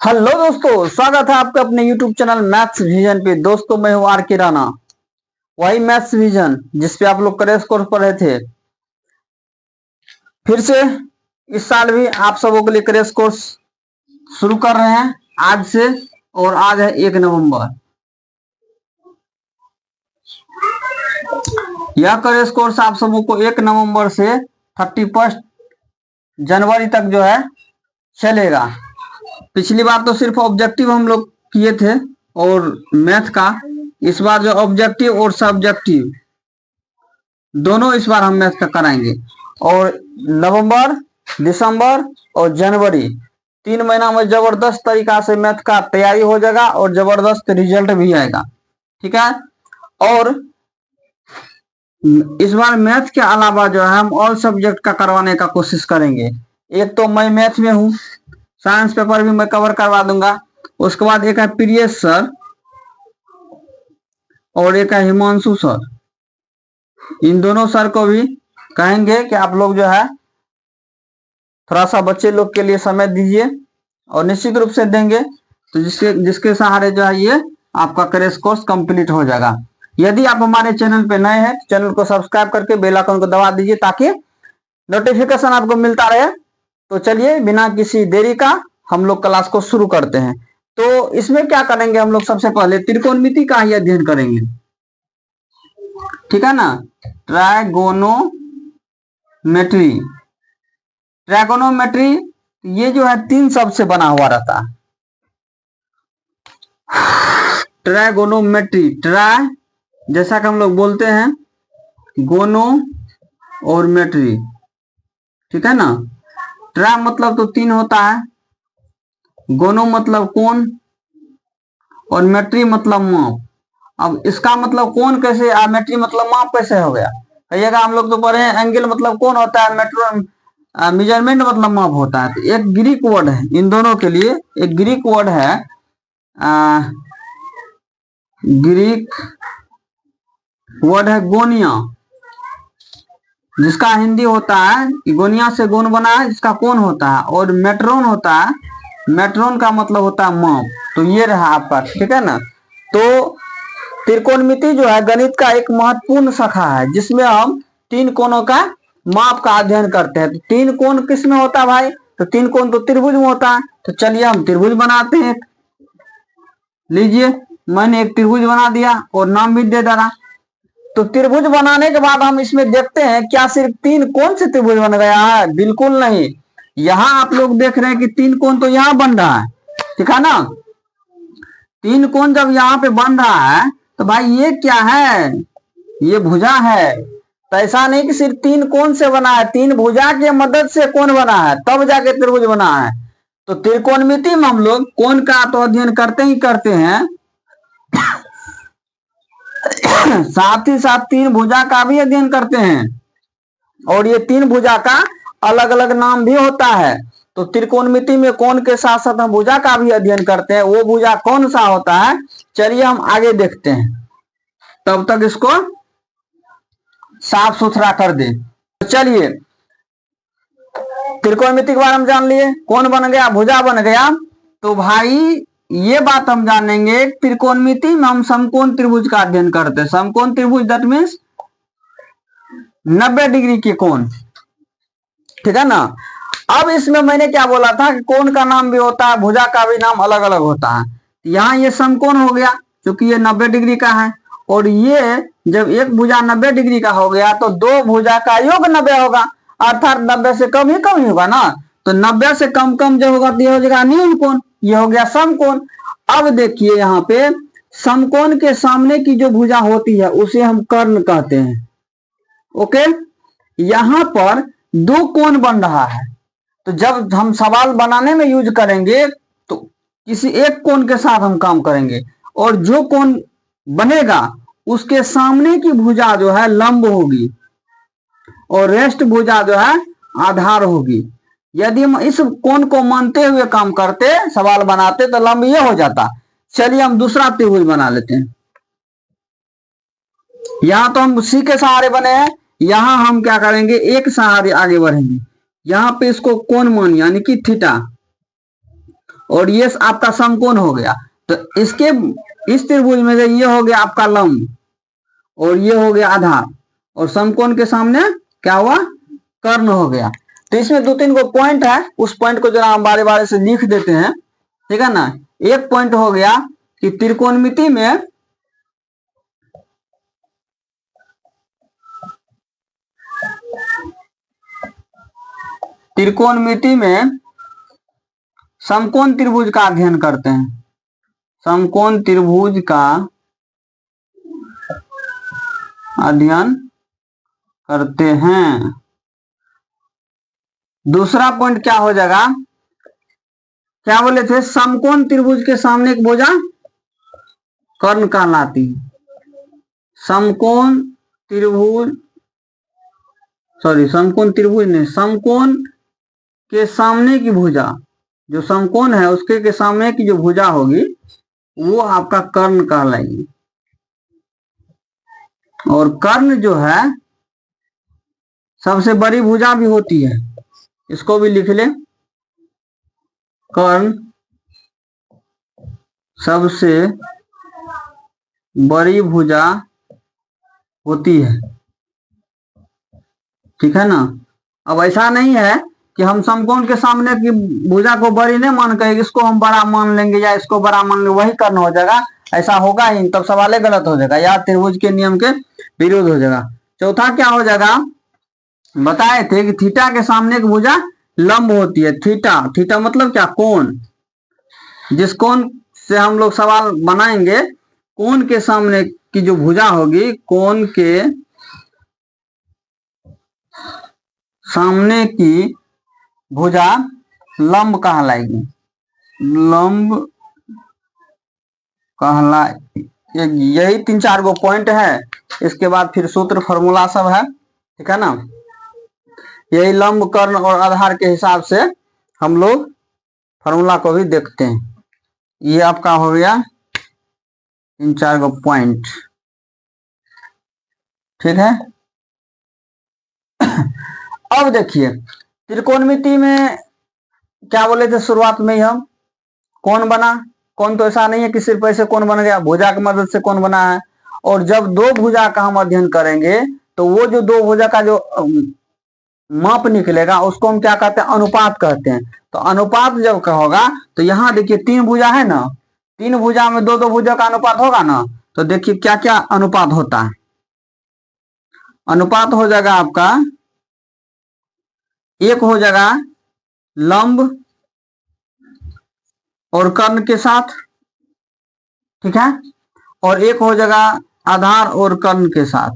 Hello दोस्तों, स्वागत है आपका अपने YouTube चैनल मैथ्स विजन पे। दोस्तों मैं हूँ आर के राणा, वही मैथ्स विजन जिसपे आप लोग क्रैश कोर्स पढ़े थे। फिर से इस साल भी आप सबों के लिए क्रैश कोर्स शुरू कर रहे हैं आज से। और आज है 1 नवंबर। यह क्रैश कोर्स आप सबों को 1 नवंबर से 31 जनवरी तक जो है चलेगा। पिछली बार तो सिर्फ ऑब्जेक्टिव हम लोग किए थे और मैथ का। इस बार जो ऑब्जेक्टिव और सब्जेक्टिव दोनों इस बार हम मैथ का कराएंगे। और नवंबर, दिसंबर और जनवरी 3 महीना में जबरदस्त तरीका से मैथ का तैयारी हो जाएगा और जबरदस्त रिजल्ट भी आएगा। ठीक है। और इस बार मैथ के अलावा जो है हम ऑल सब्जेक्ट का करवाने का कोशिश करेंगे। एक तो मैं मैथ में हूँ, साइंस पेपर भी मैं कवर करवा दूंगा। उसके बाद एक है प्रियेश सर और एक है हिमांशु सर। इन दोनों सर को भी कहेंगे कि आप लोग जो है थोड़ा सा बच्चे लोग के लिए समय दीजिए और निश्चित रूप से देंगे तो जिसके सहारे जो है ये आपका क्रैश कोर्स कंप्लीट हो जाएगा। यदि आप हमारे चैनल पे नए हैं तो चैनल को सब्सक्राइब करके बेल आइकन को दबा दीजिए ताकि नोटिफिकेशन आपको मिलता रहे। तो चलिए बिना किसी देरी का हम लोग क्लास को शुरू करते हैं। तो इसमें क्या करेंगे, हम लोग सबसे पहले त्रिकोणमिति का ही अध्ययन करेंगे। ठीक है ना। ट्राइगोनोमेट्री, ट्राइगोनोमेट्री ये जो है 3 शब्द से बना हुआ रहता है। ट्राइगोनोमेट्री, ट्राई जैसा कि हम लोग बोलते हैं, गोनो और मेट्री। ठीक है ना। ट्राई मतलब तो 3 होता है, गोनो मतलब कोण और मेट्री मतलब माप। अब इसका मतलब कोण कैसे, मेट्री मतलब माप कैसे हो गया कहिएगा। हम लोग तो पढ़े हैं एंगल मतलब कोण होता है, मेजरमेंट मतलब माप होता है। तो एक ग्रीक वर्ड है इन दोनों के लिए, एक ग्रीक वर्ड है, ग्रीक वर्ड है गोनिया, जिसका हिंदी होता है कि गोनिया से गोन बना है, जिसका कोण होता है। और मेट्रोन होता है, मेट्रोन का मतलब होता है माप। तो ये रहा आपका। ठीक है ना। तो त्रिकोणमिति जो है गणित का एक महत्वपूर्ण शाखा है जिसमें हम 3 कोणों का माप का अध्ययन करते हैं। तो 3 कोण किस में होता है भाई, तो 3 कोण तो त्रिभुज में होता है। तो चलिए हम त्रिभुज बनाते हैं। लीजिए मैंने एक त्रिभुज बना दिया और नाम भी दे डाला। तो त्रिभुज बनाने के बाद हम इसमें देखते हैं क्या सिर्फ 3 कोण से त्रिभुज बन गया है, बिल्कुल नहीं। यहाँ आप लोग देख रहे हैं कि 3 कोण तो यहाँ बन रहा है। ठीक है ना। 3 कोण जब यहाँ पे बन रहा है तो भाई ये क्या है, ये भुजा है। तो ऐसा नहीं कि सिर्फ 3 कोण से बना है, 3 भुजा की मदद से कोण बना है तब जाके त्रिभुज बना है। तो त्रिकोणमिति में हम लोग कोण का तो अध्ययन करते ही करते हैं, साथ ही साथ 3 भुजा का भी अध्ययन करते हैं। और ये 3 भुजा का अलग अलग नाम भी होता है। तो त्रिकोणमिति में कोण के साथ साथ हम भुजा का भी अध्ययन करते हैं। वो भुजा कौन सा होता है चलिए हम आगे देखते हैं, तब तक इसको साफ सुथरा कर दे। तो चलिए त्रिकोणमिति के बारे में जान लिए, कौन बन गया, भुजा बन गया। तो भाई ये बात हम जानेंगे, त्रिकोणमिति में हम समकोण त्रिभुज का अध्ययन करते हैं। समकोण त्रिभुज दैट मीन्स 90 डिग्री के कोण। ठीक है ना। अब इसमें मैंने क्या बोला था कि कोण का नाम भी होता है, भुजा का भी नाम अलग अलग होता है। यहाँ ये समकोण हो गया क्योंकि ये 90 डिग्री का है। और ये जब एक भुजा 90 डिग्री का हो गया तो 2 भुजा का योग 90 होगा, अर्थात 90 से कम ही होगा ना। तो 90 से कम कम जो होगा तो ये हो जाएगा न्यून कोण, ये हो गया समकोण। अब देखिए यहाँ पे समकोण के सामने की जो भुजा होती है उसे हम कर्ण कहते हैं। ओके। यहाँ पर 2 कोण बन रहा है, तो जब हम सवाल बनाने में यूज करेंगे तो किसी एक कोण के साथ हम काम करेंगे और जो कोण बनेगा उसके सामने की भुजा जो है लंब होगी और रेस्ट भुजा जो है आधार होगी। यदि हम इस कोण को मानते हुए काम करते, सवाल बनाते, तो लंब ये हो जाता। चलिए हम दूसरा त्रिभुज बना लेते हैं। यहां तो हम सी के सहारे बने हैं, यहां हम क्या करेंगे, एक सहारे आगे बढ़ेंगे। यहाँ पे इसको कोण मान यानी कि थीटा और ये आपका समकोण हो गया। तो इसके इस त्रिभुज में से ये हो गया आपका लंब और ये हो गया आधार, और समकोण के सामने क्या हुआ, कर्ण हो गया। तो इसमें 2-3 को पॉइंट है, उस पॉइंट को जरा हम बारे बारे से लिख देते हैं, ठीक है ना। एक पॉइंट हो गया कि त्रिकोणमिति में समकोण त्रिभुज का अध्ययन करते हैं, समकोण त्रिभुज का अध्ययन करते हैं। दूसरा पॉइंट क्या हो जाएगा, क्या बोले थे, समकोण त्रिभुज के सामने एक भुजा कर्ण कहलाती है। समकोण त्रिभुज नहीं, समकोण के सामने की भुजा, जो समकोण है उसके के सामने की जो भुजा होगी वो आपका कर्ण कहलाएगी। और कर्ण जो है सबसे बड़ी भुजा भी होती है, इसको भी लिख ले। कर्ण सबसे बड़ी भुजा होती है, ठीक है ना। अब ऐसा नहीं है कि हम समकोण के सामने की भुजा को बड़ी नहीं मान के इसको हम बड़ा मान लेंगे या इसको बड़ा मान लेंगे, वही कर्ण हो जाएगा, ऐसा होगा ही, तब सवाल गलत हो जाएगा या त्रिभुज के नियम के विरोध हो जाएगा। चौथा क्या हो जाएगा, बताए थे कि थीटा के सामने की भुजा लंब होती है। थीटा मतलब क्या, कोण। जिस कोण से हम लोग सवाल बनाएंगे, कोण के सामने की जो भुजा होगी, कोण के सामने की भुजा लंब कहलाएगी, लंब कहलाएगी। यही 3-4 गो पॉइंट है, इसके बाद फिर सूत्र फॉर्मूला सब है, ठीक है ना। यही लंब, कर्ण और आधार के हिसाब से हम लोग फॉर्मूला को भी देखते हैं। ये आपका हो गया 3-4 गो पॉइंट, ठीक है। अब देखिए त्रिकोणमिति में क्या बोले थे शुरुआत में ही हम, कौन बना, कौन तो ऐसा नहीं है कि सिर्फ ऐसे कौन बन गया, भुजा की मदद से कौन बना है। और जब दो भुजा का हम अध्ययन करेंगे तो वो जो दो भुजा का जो माप निकलेगा उसको हम क्या कहते हैं, अनुपात कहते हैं। तो अनुपात जब का होगा तो यहाँ देखिए 3 भुजा है ना, 3 भुजा में 2-2 भुजा का अनुपात होगा ना। तो देखिए क्या क्या अनुपात होता है, अनुपात हो जाएगा आपका, एक हो जाएगा लंब और कर्ण के साथ, ठीक है, और एक हो जाएगा आधार और कर्ण के साथ,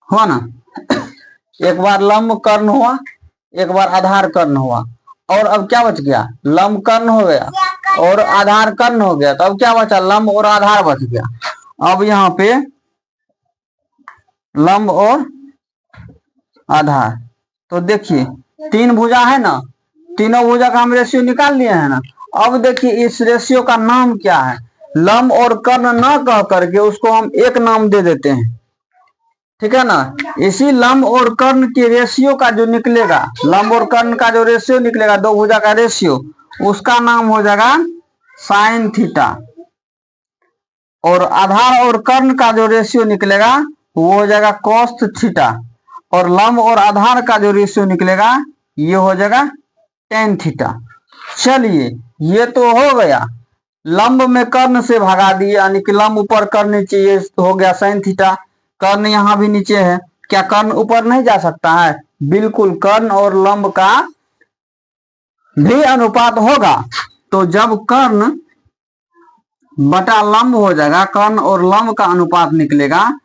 हुआ ना। एक बार लंब कर्ण हुआ, एक बार आधार कर्ण हुआ, और अब क्या बच गया, लंब कर्ण हो गया और आधार कर्ण हो गया। तो अब क्या बचा, लंब और आधार बच गया। अब यहाँ पे लंब और आधार, तो देखिए 3 भुजा है ना, तीनों भुजा का हम रेशियो निकाल लिए है ना। अब देखिए इस रेशियो का नाम क्या है, लंब और कर्ण न कह करके उसको हम एक नाम दे देते हैं, ठीक है ना। इसी लंब और कर्ण के रेशियो का जो निकलेगा, लंब और कर्ण का जो रेशियो निकलेगा, दो भुजा का रेशियो, उसका नाम हो जाएगा साइन थीटा। और आधार और कर्ण का जो रेशियो निकलेगा वो हो जाएगा कॉस थीटा। और लंब और आधार का जो रेशियो निकलेगा ये हो जाएगा टेन थीटा। चलिए ये तो हो गया, लंब में कर्ण से भगा दिए, यानी कि लंब ऊपर कर्ण नीचे, ये हो गया साइन थीटा। कर्ण यहाँ भी नीचे है, क्या कर्ण ऊपर नहीं जा सकता है, बिल्कुल कर्ण और लंब का भी अनुपात होगा। तो जब कर्ण बटा लंब हो जाएगा, कर्ण और लंब का अनुपात निकलेगा,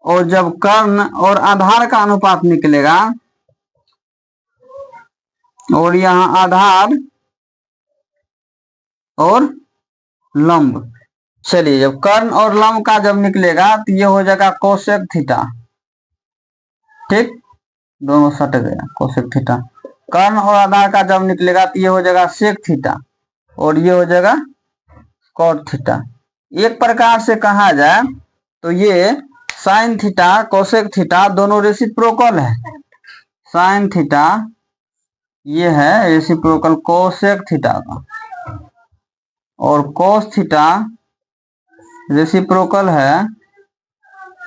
और जब कर्ण और आधार का अनुपात निकलेगा, और यहाँ आधार और लंब, चलिए जब कर्ण और लंब का जब निकलेगा तो ये हो जाएगा कोसेक थीटा, ठीक, दोनों सट गया कोसेक थीटा। कर्ण और आधार का जब निकलेगा तो ये हो जाएगा सेक थीटा, और ये हो जाएगा कॉट थीटा। एक प्रकार से कहा जाए तो ये साइन थीटा कोसेक थीटा दोनों रेसिप्रोकल है। साइन थीटा ये है रेसिप्रोकल कोसेक थीटा का, और कोस थीटा रेसिप्रोकल है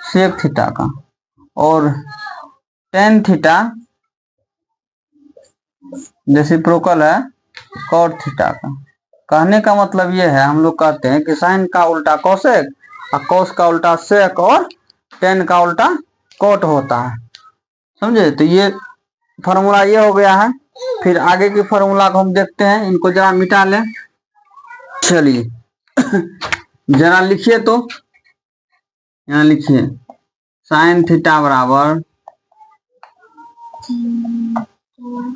सेक थीटा का, और टेन थीटा रेसिप्रोकल है कॉट थीटा का। कहने का मतलब ये है, हम लोग कहते हैं कि साइन का उल्टा कोसेक और कोस का उल्टा सेक और टेन का उल्टा कॉट होता है, समझे। तो ये फॉर्मूला ये हो गया है। फिर आगे की फॉर्मूला को हम देखते हैं, इनको जरा मिटा लें। चलिए जरा लिखिए, तो यहाँ लिखिए साइन थीटा बराबर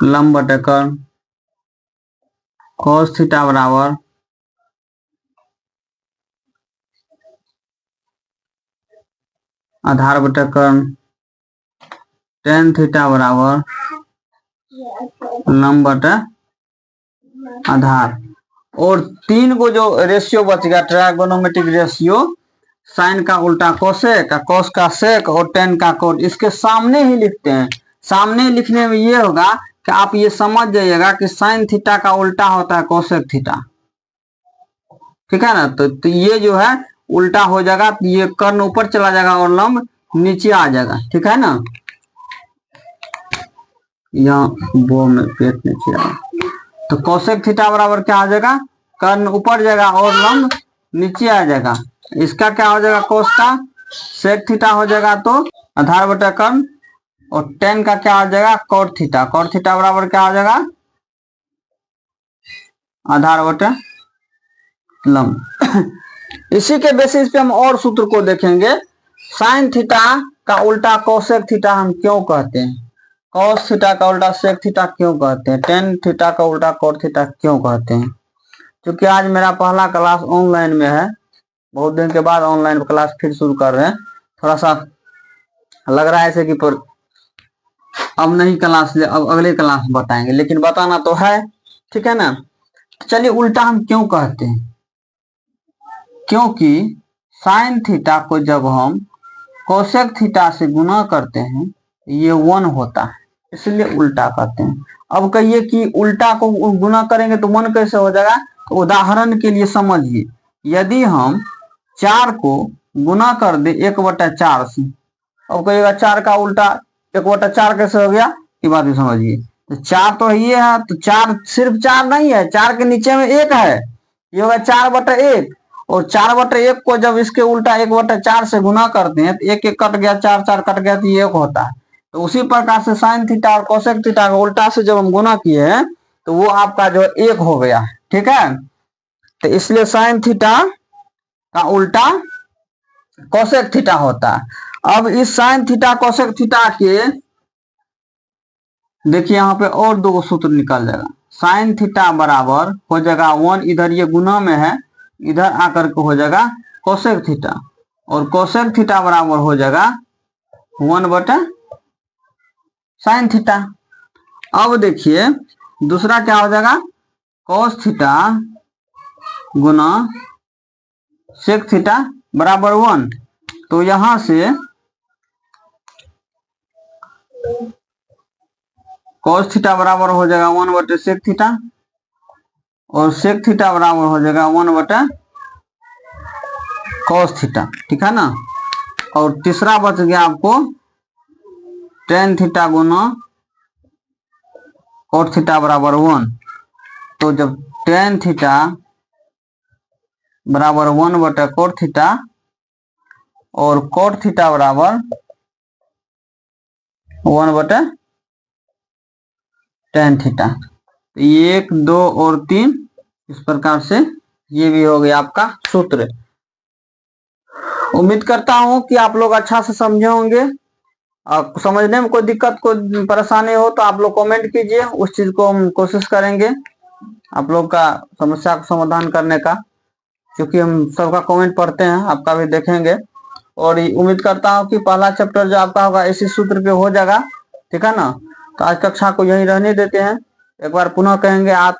लंब बटे कर्ण, कॉस थीटा बराबर आधार बटे कर्ण, टेन थीटा बराबर लंब बटे आधार। और तीन को जो रेशियो बच गया ट्रायगोनोमेट्रिक रेशियो, साइन का उल्टा कोसेक, कोस का सेक और टेन का कोट, इसके सामने ही लिखते हैं। सामने लिखने में ये होगा कि आप ये समझ जाइएगा कि साइन थीटा का उल्टा होता है कोसेक थीटा, ठीक है ना। तो ये जो है उल्टा हो जाएगा, ये कर्ण ऊपर चला जाएगा और लंब नीचे आ जाएगा, ठीक है ना। यहाँ वो में पेट नीचे आएगा, तो कोसेक थीटा बराबर क्या आ जाएगा, कर्ण ऊपर जाएगा और लंब नीचे आ जाएगा। इसका क्या हो जाएगा, कोस का सेक थीटा हो जाएगा, तो आधार बटा कर्ण, और टेन का क्या हो जाएगा, कॉट थीटा। कॉट थीटा बराबर क्या हो जाएगा, आधार बटा लंब। इसी के बेसिस पे हम और सूत्र को देखेंगे। साइन थीटा का उल्टा कोसेक थीटा हम क्यों कहते हैं, कॉस थीटा का उल्टा सेक थीटा क्यों कहते हैं, टेन थीटा का उल्टा कॉट थीटा क्यों कहते हैं। क्योंकि आज मेरा पहला क्लास ऑनलाइन में है, बहुत दिन के बाद ऑनलाइन क्लास फिर शुरू कर रहे हैं। थोड़ा सा लग रहा है ऐसे कि पर अब नहीं क्लास ले, अब अगले क्लास बताएंगे, लेकिन बताना तो है, ठीक है ना। चलिए उल्टा हम क्यों कहते हैं, क्योंकि साइन थीटा को जब हम कोसेक थीटा से गुना करते हैं ये 1 होता है, इसलिए उल्टा कहते हैं। अब कहिए कि उल्टा को गुना करेंगे तो 1 कैसे हो जाएगा, तो उदाहरण के लिए समझिए, यदि हम 4 को गुना कर दे 1/4 से, अब कहिएगा 4 का उल्टा 1/4 कैसे हो गया, ये बात भी समझिए। तो 4 तो ये है, तो 4 सिर्फ 4 नहीं है, 4 के नीचे में 1 है, ये होगा 4/1, और 4/1 को जब इसके उल्टा 1/4 से गुना करते हैं तो 1 1 कट गया, 4 4 कट गया, तो ये 1 होता है। तो उसी प्रकार से साइन थीटा और कोसेक थीटा का उल्टा से जब हम गुना किए हैं तो वो आपका जो 1 हो गया, ठीक है। तो इसलिए साइन थीटा का उल्टा कोसेक थीटा होता है। अब इस साइन थीटा कोसेक थीटा के देखिए यहाँ पे और 2 सूत्र निकल जाएगा। साइन थीटा बराबर हो जाएगा 1, इधर ये गुना में है, इधर आकर के हो जाएगा कोसेक थीटा, और कोसेक थीटा बराबर हो जाएगा 1/sin थीटा। अब देखिए दूसरा क्या हो जाएगा, cos थीटा गुना सेक थीटा बराबर 1। तो यहां से cos थीटा बराबर हो जाएगा 1/sec थीटा, और सेक थीटा बराबर हो जाएगा 1/cos थीटा, ठीक है ना। और तीसरा बच गया आपको tan थीटा गुना cot थीटा बराबर 1। तो जब tan थीटा बराबर 1/cot थीटा और cot थीटा बराबर 1/tan थीटा, 1 2 और 3, इस प्रकार से ये भी हो गया आपका सूत्र। उम्मीद करता हूं कि आप लोग अच्छा से समझे होंगे। समझने में कोई दिक्कत कोई परेशानी हो तो आप लोग कमेंट कीजिए, उस चीज को हम कोशिश करेंगे आप लोग का समस्या का समाधान करने का, क्योंकि हम सबका कमेंट पढ़ते हैं, आपका भी देखेंगे। और उम्मीद करता हूं कि पहला चैप्टर जो आपका होगा इसी सूत्र पे हो जाएगा, ठीक है ना। तो आज कक्षा को यही रहने देते हैं। एक बार पुनः कहेंगे, आप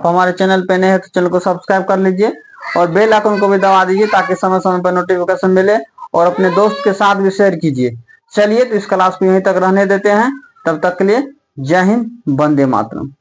हमारे चैनल पे नए हैं तो चैनल को सब्सक्राइब कर लीजिए और बेल आइकन को भी दबा दीजिए ताकि समय समय पर नोटिफिकेशन मिले, और अपने दोस्त के साथ भी शेयर कीजिए। चलिए तो इस क्लास को यहीं तक रहने देते हैं, तब तक के लिए जय हिंद, वंदे मातरम।